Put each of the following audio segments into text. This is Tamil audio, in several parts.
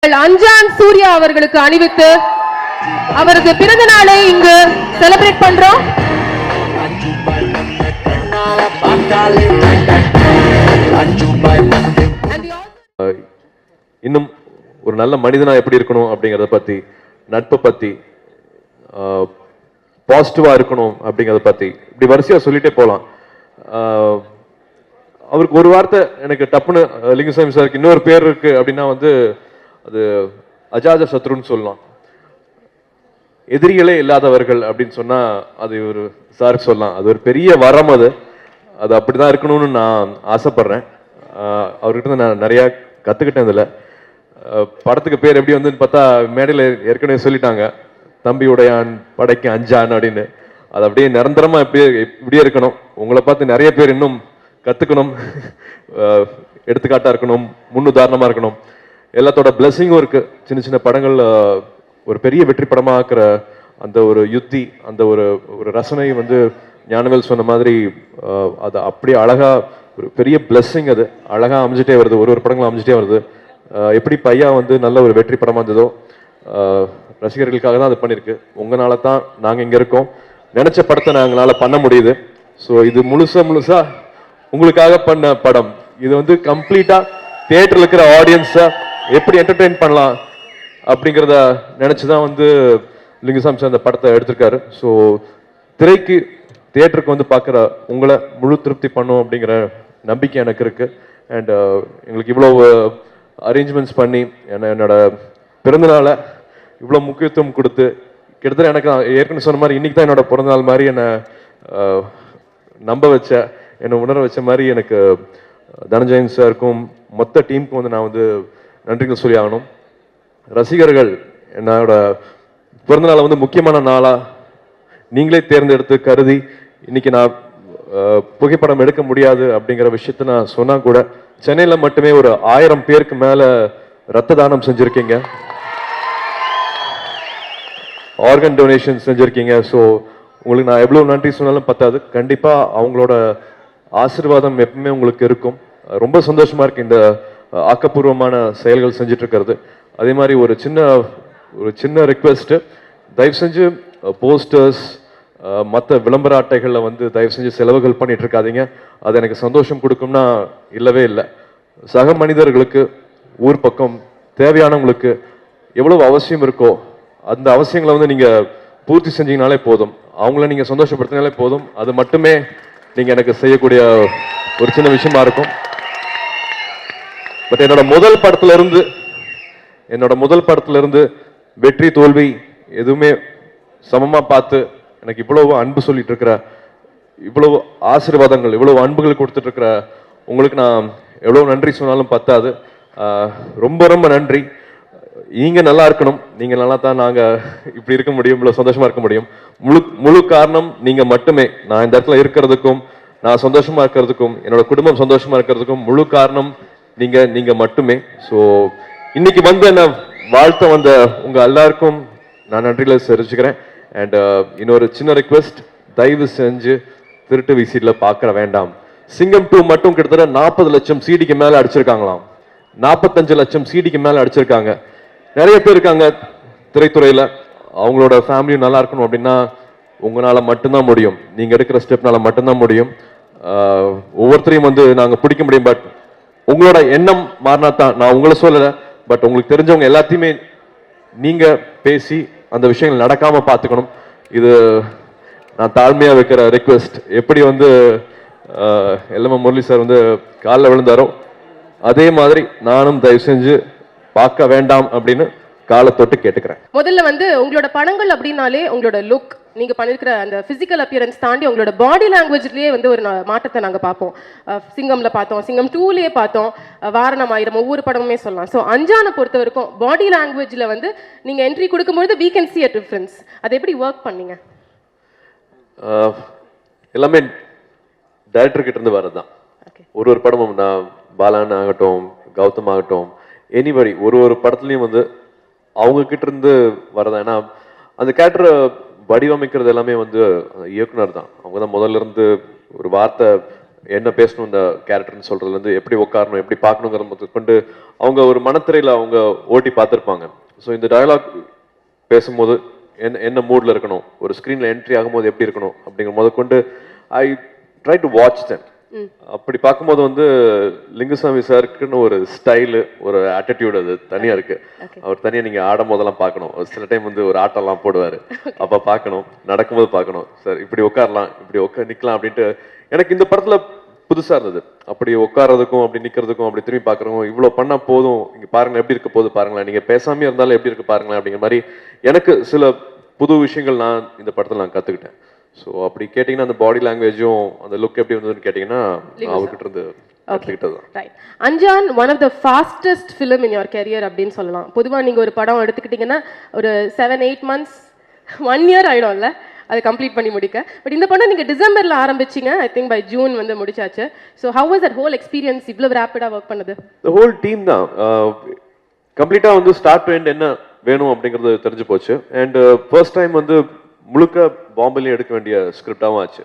அஞ்சான் சூர்யா அவர்களுக்கு அணிவித்து அவரது பிறந்த நாளை இங்கு செலிப்ரேட் பண்றோம். இன்னும் ஒரு நல்ல மனிதனா எப்படி இருக்கணும் அப்படிங்கறத பத்தி, நட்பை பத்தி, பாசிட்டிவா இருக்கணும் அப்படிங்கறத பத்தி இப்படி வரிசையா சொல்லிட்டே போலாம். அவருக்கு ஒரு வார்த்தை எனக்கு டப்புன்னு லிங்குசாமி சாருக்கு இன்னொரு பேர் இருக்கு அப்படின்னா வந்து அது அஜாத சத்ருன்னு சொல்லலாம். எதிரிகளே இல்லாதவர்கள் அப்படின்னு சொன்னா அது ஒரு சாருக்கு சொல்லலாம். அது ஒரு பெரிய வரம். அது அப்படிதான் இருக்கணும்னு நான் ஆசைப்படுறேன். அவர்கிட்ட நான் நிறைய கத்துக்கிட்டேன். இதுல படத்துக்கு பேர் எப்படி வந்து பார்த்தா மேடையில் ஏற்கனவே சொல்லிட்டாங்க, தம்பி உடையான் படைக்கு அஞ்சான் அப்படின்னு. அது அப்படியே நிரந்தரமா இப்படியே இருக்கணும். உங்களை பார்த்து நிறைய பேர் இன்னும் கத்துக்கணும், எடுத்துக்காட்டா இருக்கணும், முன்னுதாரணமா இருக்கணும். எல்லாத்தோட பிளஸிங்கும் இருக்கு. சின்ன சின்ன படங்கள் ஒரு பெரிய வெற்றி படமா ஆக்குற அந்த ஒரு யுத்தி, அந்த ஒரு ரசனை வந்து ஞானவேல் சொன்ன மாதிரி அது அப்படியே அழகா ஒரு பெரிய பிளஸிங். அது அழகா அமைஞ்சிட்டே வருது, ஒரு படங்களும் அமைஞ்சிட்டே வருது. எப்படி பையா வந்து நல்ல ஒரு வெற்றி படமா இருந்ததோ ரசிகர்களுக்காக தான் அது பண்ணிருக்கு. உங்களால தான் நாங்க இங்க இருக்கோம். நினைச்ச படத்தை நாங்களால பண்ண முடியுது. ஸோ இது முழுசா உங்களுக்காக பண்ண படம். இது வந்து கம்ப்ளீட்டா தியேட்டர்ல இருக்கிற ஆடியன்ஸை எப்படி என்டர்டெயின் பண்ணலாம் அப்படிங்கிறத நினைச்சுதான் வந்து லிங்குசாமி சார் அந்த படத்தை எடுத்திருக்காரு. ஸோ திரைக்கு தியேட்டருக்கு வந்து பார்க்குற உங்களை முழு திருப்தி பண்ணும் அப்படிங்கிற நம்பிக்கை எனக்கு இருக்கு. அண்ட் எங்களுக்கு இவ்வளோ அரேஞ்ச்மெண்ட்ஸ் பண்ணி என்னோட பிறந்தநாளை இவ்வளோ முக்கியத்துவம் கொடுத்து, கிட்டத்தட்ட எனக்கு ஏற்கனவே சொன்ன மாதிரி இன்னைக்கு தான் என்னோட பிறந்தநாள் மாதிரி என்னை நம்ப வச்ச, என்னை உணர வச்ச மாதிரி எனக்கு தனஞ்சயன் சாருக்கும் மொத்த டீமுக்கும் வந்து நான் வந்து நன்றிகள் சொல்லி ஆகணும். ரசிகர்கள் என்னோட பிறந்தநாளை வந்து முக்கியமான நாளா நீங்களே தேர்ந்தெடுத்து கருதி, இன்னைக்கு நான் புகைப்படம் எடுக்க முடியாது அப்படிங்கிற விஷயத்த நான் சொன்னா கூட, சென்னையில மட்டுமே ஒரு 1000 பேருக்கு மேல ரத்த தானம் செஞ்சிருக்கீங்க, ஆர்கன் டொனேஷன் செஞ்சிருக்கீங்க. ஸோ உங்களுக்கு நான் எவ்வளவு நன்றி சொன்னாலும் பத்தாது. கண்டிப்பா அவங்களோட ஆசீர்வாதம் எப்பவுமே உங்களுக்கு இருக்கும். ரொம்ப சந்தோஷமா இருக்கு இந்த ஆக்கப்பூர்வமான செயல்கள் செஞ்சுட்டு இருக்கிறது. அதே மாதிரி ஒரு சின்ன ரிக்வெஸ்ட், தயவு செஞ்சு போஸ்டர்ஸ் மற்ற விளம்பர அட்டைகளில் வந்து தயவு செஞ்சு செலவுகள் பண்ணிட்டு இருக்காதீங்க. அது எனக்கு சந்தோஷம் கொடுக்கும்னா இல்லவே இல்லை. சக மனிதர்களுக்கு ஊர் பக்கம் தேவையானவங்களுக்கு எவ்வளவு அவசியம் இருக்கோ அந்த அவசியங்களை வந்து நீங்க பூர்த்தி செஞ்சீங்கனாலே போதும், அவங்கள நீங்க சந்தோஷப்படுத்தினாலே போதும். அது மட்டுமே நீங்க எனக்கு செய்யக்கூடிய ஒரு சின்ன விஷயமா இருக்கும். பட் என்னோட முதல் படத்துல இருந்து வெற்றி தோல்வி எதுவுமே சமமா பார்த்து எனக்கு இவ்வளவு அன்பு சொல்லிட்டு இருக்கிற, இவ்வளவு ஆசீர்வாதங்கள், இவ்வளவு அன்புகள் கொடுத்துட்டு இருக்கிற உங்களுக்கு நான் எவ்வளவு நன்றி சொன்னாலும் பத்தாது. ரொம்ப ரொம்ப நன்றி. நீங்க நல்லா இருக்கணும். நீங்க நல்லா தான் நாங்க இப்படி இருக்க முடியும், இவ்வளவு சந்தோஷமா இருக்க முடியும். முழு காரணம் நீங்க மட்டுமே. நான் இந்த இடத்துல இருக்கிறதுக்கும், நான் சந்தோஷமா இருக்கிறதுக்கும், என்னோட குடும்பம் சந்தோஷமா இருக்கிறதுக்கும் முழு காரணம் நீங்க மட்டுமே. ஸோ இன்னைக்கு வந்து என்ன வாழ்த்த வந்த உங்க எல்லாருக்கும் நான் நன்றியில தெரிவிச்சுக்கிறேன். அண்ட் இன்னொரு சின்ன ரிக்வெஸ்ட், தயவு செஞ்சு திருட்டு விசிட்ல பார்க்க வேண்டாம். சிங்கம் 2 மட்டும் கிட்டத்தட்ட 40 லட்சம் சிடிக்கு மேல அடிச்சிருக்காங்களாம், 45 லட்சம் சிடிக்கு மேல அடிச்சிருக்காங்க. நிறைய பேர் இருக்காங்க திரைத்துறையில, அவங்களோட ஃபேமிலியும் நல்லா இருக்கணும் அப்படின்னா உங்களால மட்டும்தான் முடியும். நீங்க எடுக்கிற ஸ்டெப்னால மட்டும்தான் முடியும். ஒவ்வொருத்தரையும் வந்து நாங்க பிடிக்க முடியும். பட் உங்களோட எண்ணம் மாறினா தான். நான் உங்களை சொல்லல, பட் உங்களுக்கு தெரிஞ்சவங்க எல்லாத்தையுமே நீங்க பேசி அந்த விஷயங்கள் நடக்காம பார்த்துக்கணும். இது நான் தாழ்மையா வைக்கிற ரிக்வெஸ்ட். எப்படி வந்து எல்எம் முரளி சார் வந்து காலில் விழுந்தாரோ அதே மாதிரி நானும் தயவு செஞ்சு பார்க்க வேண்டாம் அப்படின்னு காலை தொட்டு கேட்டுக்கிறேன். முதல்ல வந்து உங்களோட படங்கள் அப்படின்னாலே உங்களோட லுக், நீங்க பண்ணிருக்கிற அந்த பிசிக்கல் அப்பியரன்ஸ் தாண்டி உங்களோட பாடி லாங்குவேஜ்லயே வந்து ஒரு மாற்றத்தை நாங்க பார்ப்போம். சிங்கம்ல பார்த்தோம், சிங்கம் 2லயே பார்த்தோம், வாரணம் ஆயிரம், ஒவ்வொரு படமுமே சொல்லலாம். ஸோ அஞ்சானை பொறுத்த வரைக்கும் பாடி லாங்குவேஜ்ல வந்து நீங்க என்ட்ரி கொடுக்கும்போது we can see a difference. அதை எப்படி ஒர்க் பண்ணீங்க? எல்லாமே டைரக்டர் கிட்ட இருந்து வரதுதான். ஒரு படமும் நான் பாலான் ஆகட்டும், கௌதம் ஆகட்டும், எனிபடி ஒரு படத்துலயும் வந்து அவங்க கிட்ட இருந்து வரதான். ஏன்னா அந்த கேரக்டரை வடிவமைக்கிறது எல்லாமே வந்து இயக்குனர் தான். அவங்க தான் முதல்ல இருந்து ஒரு வார்த்தை என்ன பேசணும் இந்த கேரக்டர்னு சொல்றதுலேருந்து எப்படி உட்காரணும் எப்படி பார்க்கணுங்கிற கொண்டு அவங்க ஒரு மனத்திரையில் அவங்க ஓட்டி பார்த்துருப்பாங்க. ஸோ இந்த டயலாக் பேசும்போது என்ன மூடில் இருக்கணும், ஒரு ஸ்க்ரீனில் என்ட்ரி ஆகும்போது எப்படி இருக்கணும் அப்படிங்கிற போது கொண்டு I try to watch them. அப்படி பார்க்கும்போது வந்து லிங்குசாமி சாருக்குன்னு ஒரு ஸ்டைலு ஒரு ஆட்டிடியூட் அது தனியாக இருக்கு. அவர் தனியாக நீங்கள் ஆடும் போதெல்லாம் பார்க்கணும். சில டைம் வந்து ஒரு ஆட்டம்லாம் போடுவார், அப்போ பார்க்கணும், நடக்கும்போது பார்க்கணும். சார் இப்படி உட்காரலாம், இப்படி நிற்கலாம் அப்படின்ட்டு எனக்கு இந்த படத்தில் புதுசாக இருந்தது. அப்படி உட்காரதுக்கும் அப்படி நிற்கிறதுக்கும் அப்படி திரும்பி பார்க்குறோம், இவ்வளோ பண்ணால் போதும், இங்கே பாருங்கள் எப்படி இருக்க போது பாருங்களேன், நீங்கள் பேசாமே இருந்தாலும் எப்படி இருக்கு பாருங்களேன் அப்படிங்கிற மாதிரி எனக்கு சில புது விஷயங்கள் நான் இந்த படத்தில் நான் கற்றுக்கிட்டேன். ஸோ அப்படி கேட்டிங்கன்னா அந்த பாடி லாங்குவேஜும் அந்த லுக் எப்படி இருந்ததுன்னு கேட்டிங்கன்னா அவர்கிட்ட இருந்து கற்றுக்கிட்டது தான். Right. Anjaan one of the fastest film in your career அப்படின்னு சொல்லலாம். பொதுவாக நீங்கள் ஒரு படம் எடுத்துக்கிட்டிங்கன்னா ஒரு 7-8 months 1 year ஆகிடும்ல அதை கம்ப்ளீட் பண்ணி முடிக்க. பட் இந்த படம் நீங்கள் டிசம்பரில் ஆரம்பிச்சிங்க, ஐ திங்க் பை ஜூன் வந்து முடிச்சாச்சு. So how was that whole experience இவ்வளோ ரேப்பிடாக ஒர்க் பண்ணது? த ஹோல் டீம் தான் கம்ப்ளீட்டாக வந்து ஸ்டார்ட் டு எண்ட் என்ன வேணும் அப்படிங்கிறது தெரிஞ்சு போச்சு. அண்ட் ஃபர்ஸ்ட் டைம் வந்து முழுக்க பாம்பேலையும் எடுக்க வேண்டிய ஸ்கிரிப்டாகவும் ஆச்சு.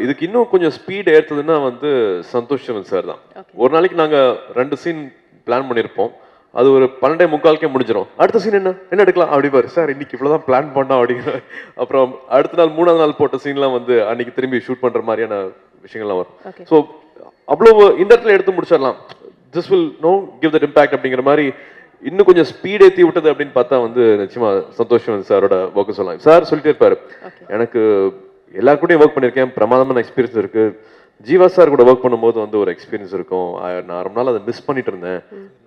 இதுக்கு இன்னும் கொஞ்சம் ஸ்பீட் ஏற்றுதுன்னா வந்து சந்தோஷ் சிவன் சார் தான். ஒரு நாளைக்கு நாங்கள் 2 சீன் பிளான் பண்ணியிருப்போம், அது ஒரு 12:45 முடிஞ்சிடும். அடுத்த சீன் என்ன எடுக்கலாம் அப்படிப்பாரு. சார் இன்னைக்கு இவ்வளோதான் பிளான் பண்ணோம் அப்படிங்கிற. அப்புறம் அடுத்த நாள் 3ஆவது நாள் போட்ட சீன்லாம் வந்து அன்னைக்கு திரும்பி ஷூட் பண்ணுற மாதிரியான விஷயங்கள்லாம் வரும். ஸோ அவ்வளோ இந்த இடத்துல எடுத்து முடிச்சிடலாம், this will know give that impact அப்படிங்கிற மாதிரி இன்னும் கொஞ்சம் ஸ்பீட் ஏற்றி விட்டது அப்படின்னு பார்த்தா வந்து நிச்சயமா சந்தோஷம் சாரோட ஒர்க்கு சொல்லலாம். சார் சொல்லிட்டே இருப்பாரு, எனக்கு எல்லாரு கூடயும் ஒர்க் பண்ணியிருக்கேன், பிரமாதமான எக்ஸ்பீரியன்ஸ் இருக்கு, ஜீவா சார் கூட ஒர்க் பண்ணும்போது வந்து ஒரு எக்ஸ்பீரியன்ஸ் இருக்கும், நான் ரொம்ப நாள் அதை மிஸ் பண்ணிட்டு இருந்தேன்,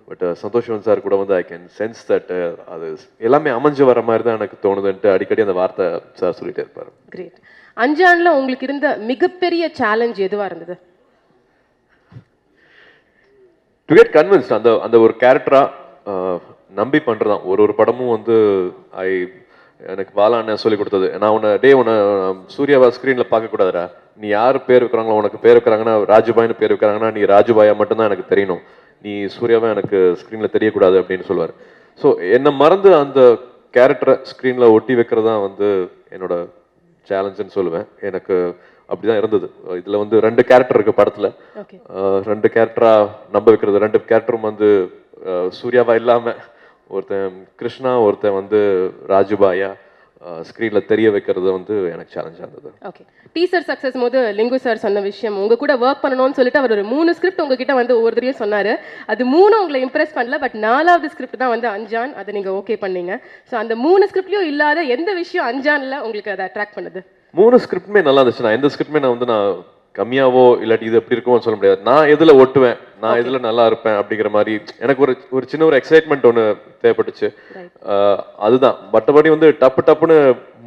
பட் சந்தோஷம் சார் கூட வந்து ஐ கேன் சென்ஸ் தட் அது எல்லாமே அமைஞ்சு வர மாதிரி தான் எனக்கு தோணுதுன்ட்டு அடிக்கடி அந்த வார்த்தை சார் சொல்லிட்டே இருப்பாரு. கிரேட். அஞ்சான்ல உங்களுக்கு இருந்த மிகப்பெரிய சேலஞ்ச் எதுவா இருந்தது? டு கெட் கன்வின்ஸ்ட் அந்த ஒரு கேரக்டரா நம்பி பண்றதான். ஒரு படமும் வந்து எனக்கு பாலா அண்ணன் சொல்லி கொடுத்தது, நான் உன்னை சூர்யாவா ஸ்கிரீன்ல பார்க்க கூடாதுடா, நீ யார் பேர் வைக்கிறாங்களோ, உனக்கு பேர் வைக்கிறாங்கன்னா ராஜுபாய்னு பேர் வைக்கிறாங்கன்னா நீ ராஜுபாயா மட்டும்தான் எனக்கு தெரியணும், நீ சூர்யாவா எனக்கு ஸ்கிரீன்ல தெரியக்கூடாது அப்படின்னு சொல்லுவார். ஸோ என்னை மறந்து அந்த கேரக்டரை ஸ்கிரீன்ல ஒட்டி வைக்கிறது தான் வந்து என்னோட சேலஞ்சுன்னு சொல்லுவேன். எனக்கு அப்படிதான் இருந்தது. இதுல வந்து 2 கேரக்டர் இருக்கு படத்துல, 2 கேரக்டரா நம்ப வைக்கிறது, 2 கேரக்டரும் வந்து சூர்யாவா இல்லாம ஒருத்தன் கிருஷ்ணா ஒருத்தன் வந்து ராஜுபாயா ஸ்கிரீன்ல தெரிய வைக்கிறது வந்து எனக்கு சேலஞ்சா இருந்தது. ஓகே. டீசர் சக்சஸ் போது லிங்கு சார் சொன்ன விஷயம், உங்க கூட ஒர்க் பண்ணணும்னு சொல்லிட்டு அவர் ஒரு 3 ஸ்கிரிப்ட் உங்ககிட்ட வந்து ஒவ்வொருத்தரையும் சொன்னாரு. அது 3 உங்களை இம்ப்ரெஸ் பண்ணல, பட் 4வது ஸ்கிரிப்ட் தான் வந்து அஞ்சான், அதை நீங்க ஓகே பண்ணீங்க. ஸோ அந்த 3 ஸ்கிரிப்ட்லயும் இல்லாத எந்த விஷயம் அஞ்சான்ல உங்களுக்கு அதை அட்ராக்ட் பண்ணுது? 3 ஸ்கிரிப்டுமே நல்லா இருந்துச்சு. நான் எந்த ஸ்கிரிப்டுமே நான் கம்மியாவோ இல்லாட்டி இது எப்படி இருக்குமோ சொல்ல முடியாது. நான் எதுல ஒட்டுவேன், நான் எதுல நல்லா இருப்பேன் அப்படிங்கிற மாதிரி எனக்கு ஒரு சின்ன ஒரு எக்ஸைட்மெண்ட் ஒன்று தேவைப்பட்டுச்சு. அதுதான். மற்றபடி வந்து டப்புன்னு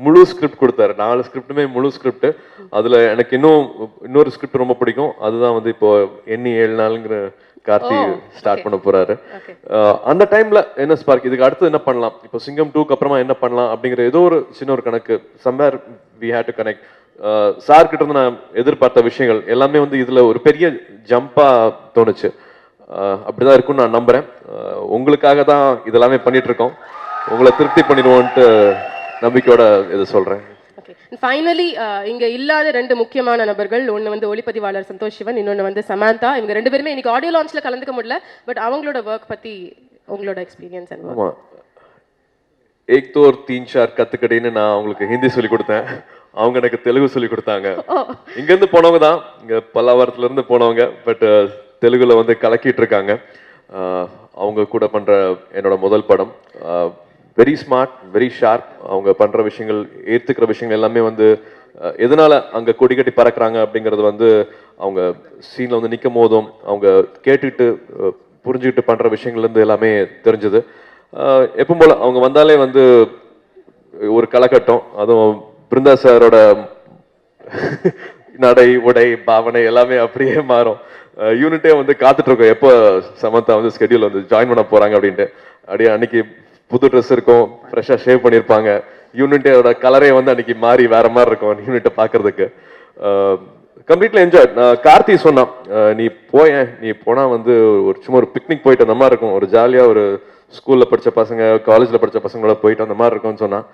முழு ஸ்கிரிப்ட் கொடுத்தாரு. 4 ஸ்கிரிப்டுமே முழு ஸ்கிரிப்ட். அதுல எனக்கு இன்னொரு ஸ்கிரிப்ட் ரொம்ப பிடிக்கும். அதுதான் வந்து இப்போ எண்ணி 7 நாளுங்கிற கார்த்தி ஸ்டார்ட் பண்ண போறாரு. அந்த டைம்ல என்ன ஸ்பார்க், இதுக்கு அடுத்து என்ன பண்ணலாம், இப்போ சிங்கம் 2க்கு அப்புறமா என்ன பண்ணலாம் அப்படிங்கிற ஏதோ ஒரு சின்ன ஒரு கணக்கு, somewhere we had to connect. Sir கிட்ட இருந்து நான் எதிர்பார்த்த விஷயங்கள் எல்லாமே வந்து இதுல ஒரு பெரிய ஜம்பா தோணுச்சு. அப்படிதான் இருக்கும்னு நான் நம்புறேன். உங்களுக்காக தான் இதெல்லாமே பண்ணிட்டு இருக்கோம், உங்களை திருப்தி பண்ணிடுவோன்ட்டு நம்பிக்கையோட இதை சொல்றேன். ஃபைனலி இங்க இல்லாத 2 முக்கியமான நபர்கள், ஒன்னு வந்து ஒளிப்பதிவாளர் சந்தோஷ் சிவன், இன்னொன்னு வந்து சமந்தா. இவங்க 2 பேருமே இன்னைக்கு ஆடியோ லான்ச்ல கலந்துக்க முடியல, பட் அவங்களோட ஒர்க் பத்தி உங்களோட எக்ஸ்பீரியன்ஸ் என்ன? ஆமா, ஏக் தோ और 3-4 கத்துக்கடின்னு நான் அவங்களுக்கு ஹிந்தி சொல்லி கொடுத்தேன், அவங்க எனக்கு தெலுங்கு சொல்லி கொடுத்தாங்க. இங்க இருந்து போனவங்க தான், இங்க பல்லாவரத்துல இருந்து போனவங்க, பட் தெலுங்குல வந்து கலக்கிட்டு இருக்காங்க. அவங்க கூட பண்ற என்னோட முதல் படம். Very smart, very sharp. அவங்க பண்ற விஷயங்கள், ஏத்துக்கிற விஷயங்கள் எல்லாமே வந்து எதனால அங்க கொடி கட்டி பறக்குறாங்க அப்படிங்கிறது வந்து அவங்க சீன்ல வந்து நிற்கும் போதும் அவங்க கேட்டுக்கிட்டு புரிஞ்சுக்கிட்டு பண்ற விஷயங்கள்ல இருந்து எல்லாமே தெரிஞ்சது. எப்பவும் போல அவங்க வந்தாலே வந்து ஒரு கலக்கட்டம். அதுவும் பிருந்தா சாரோட நடை உடை பாவனை எல்லாமே அப்படியே மாறும். யூனிட்டே வந்து காத்துட்டு இருக்கோம் எப்போ சமந்தா வந்து ஸ்கெடியூல் வந்து ஜாயின் பண்ண போறாங்க அப்படின்ட்டு. அப்படியே அன்னைக்கு புது ட்ரெஸ் இருக்கும், ஃப்ரெஷ்ஷாக ஷேவ் பண்ணியிருப்பாங்க. யூனிட்டோட கலரே வந்து அன்னைக்கு மாறி வேற மாதிரி இருக்கும் யூனிட்டை பார்க்கறதுக்கு. Completely enjoy. கார்த்தி சொன்னான், நீ போனா வந்து ஒரு சும்மா ஒரு பிக்னிக் போயிட்டு அந்த மாதிரி இருக்கும், ஒரு ஜாலியாக ஒரு ஸ்கூல்ல படிச்ச பசங்க காலேஜ்ல படிச்ச பசங்களோட போயிட்டு அந்த மாதிரி இருக்கும்னு சொன்னான்.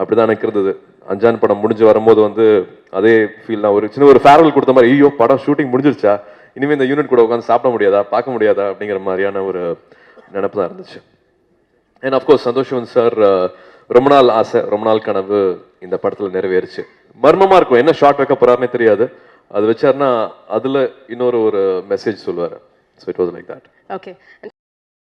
அப்படிதான் எனக்கு இருந்தது. அஞ்சான் படம் முடிஞ்சு வரும்போது வந்து அதே ஃபீல் தான். ஒரு சின்ன ஒரு ஃபேர்வெல் கொடுத்த மாதிரி, ஐயோ படம் ஷூட்டிங் முடிஞ்சிருச்சா, இனிமே இந்த யூனிட் கூட உட்காந்து சாப்பிட முடியாதா, பார்க்க முடியாதா அப்படிங்கிற மாதிரியான ஒரு நினைப்பு தான் இருந்துச்சு. அண்ட் அஃப்கோர்ஸ் சந்தோஷ் சார் ரொம்ப நாள் ஆசை, ரொம்ப நாள் கனவு இந்த படத்தில் நிறைவேறுச்சு. மர்மமாக இருக்கும், என்ன ஷார்ட் வைக்க போறாருன்னே தெரியாது. அது வச்சாருன்னா அதில் இன்னொரு மெசேஜ் சொல்லுவார். So it was like that. Okay.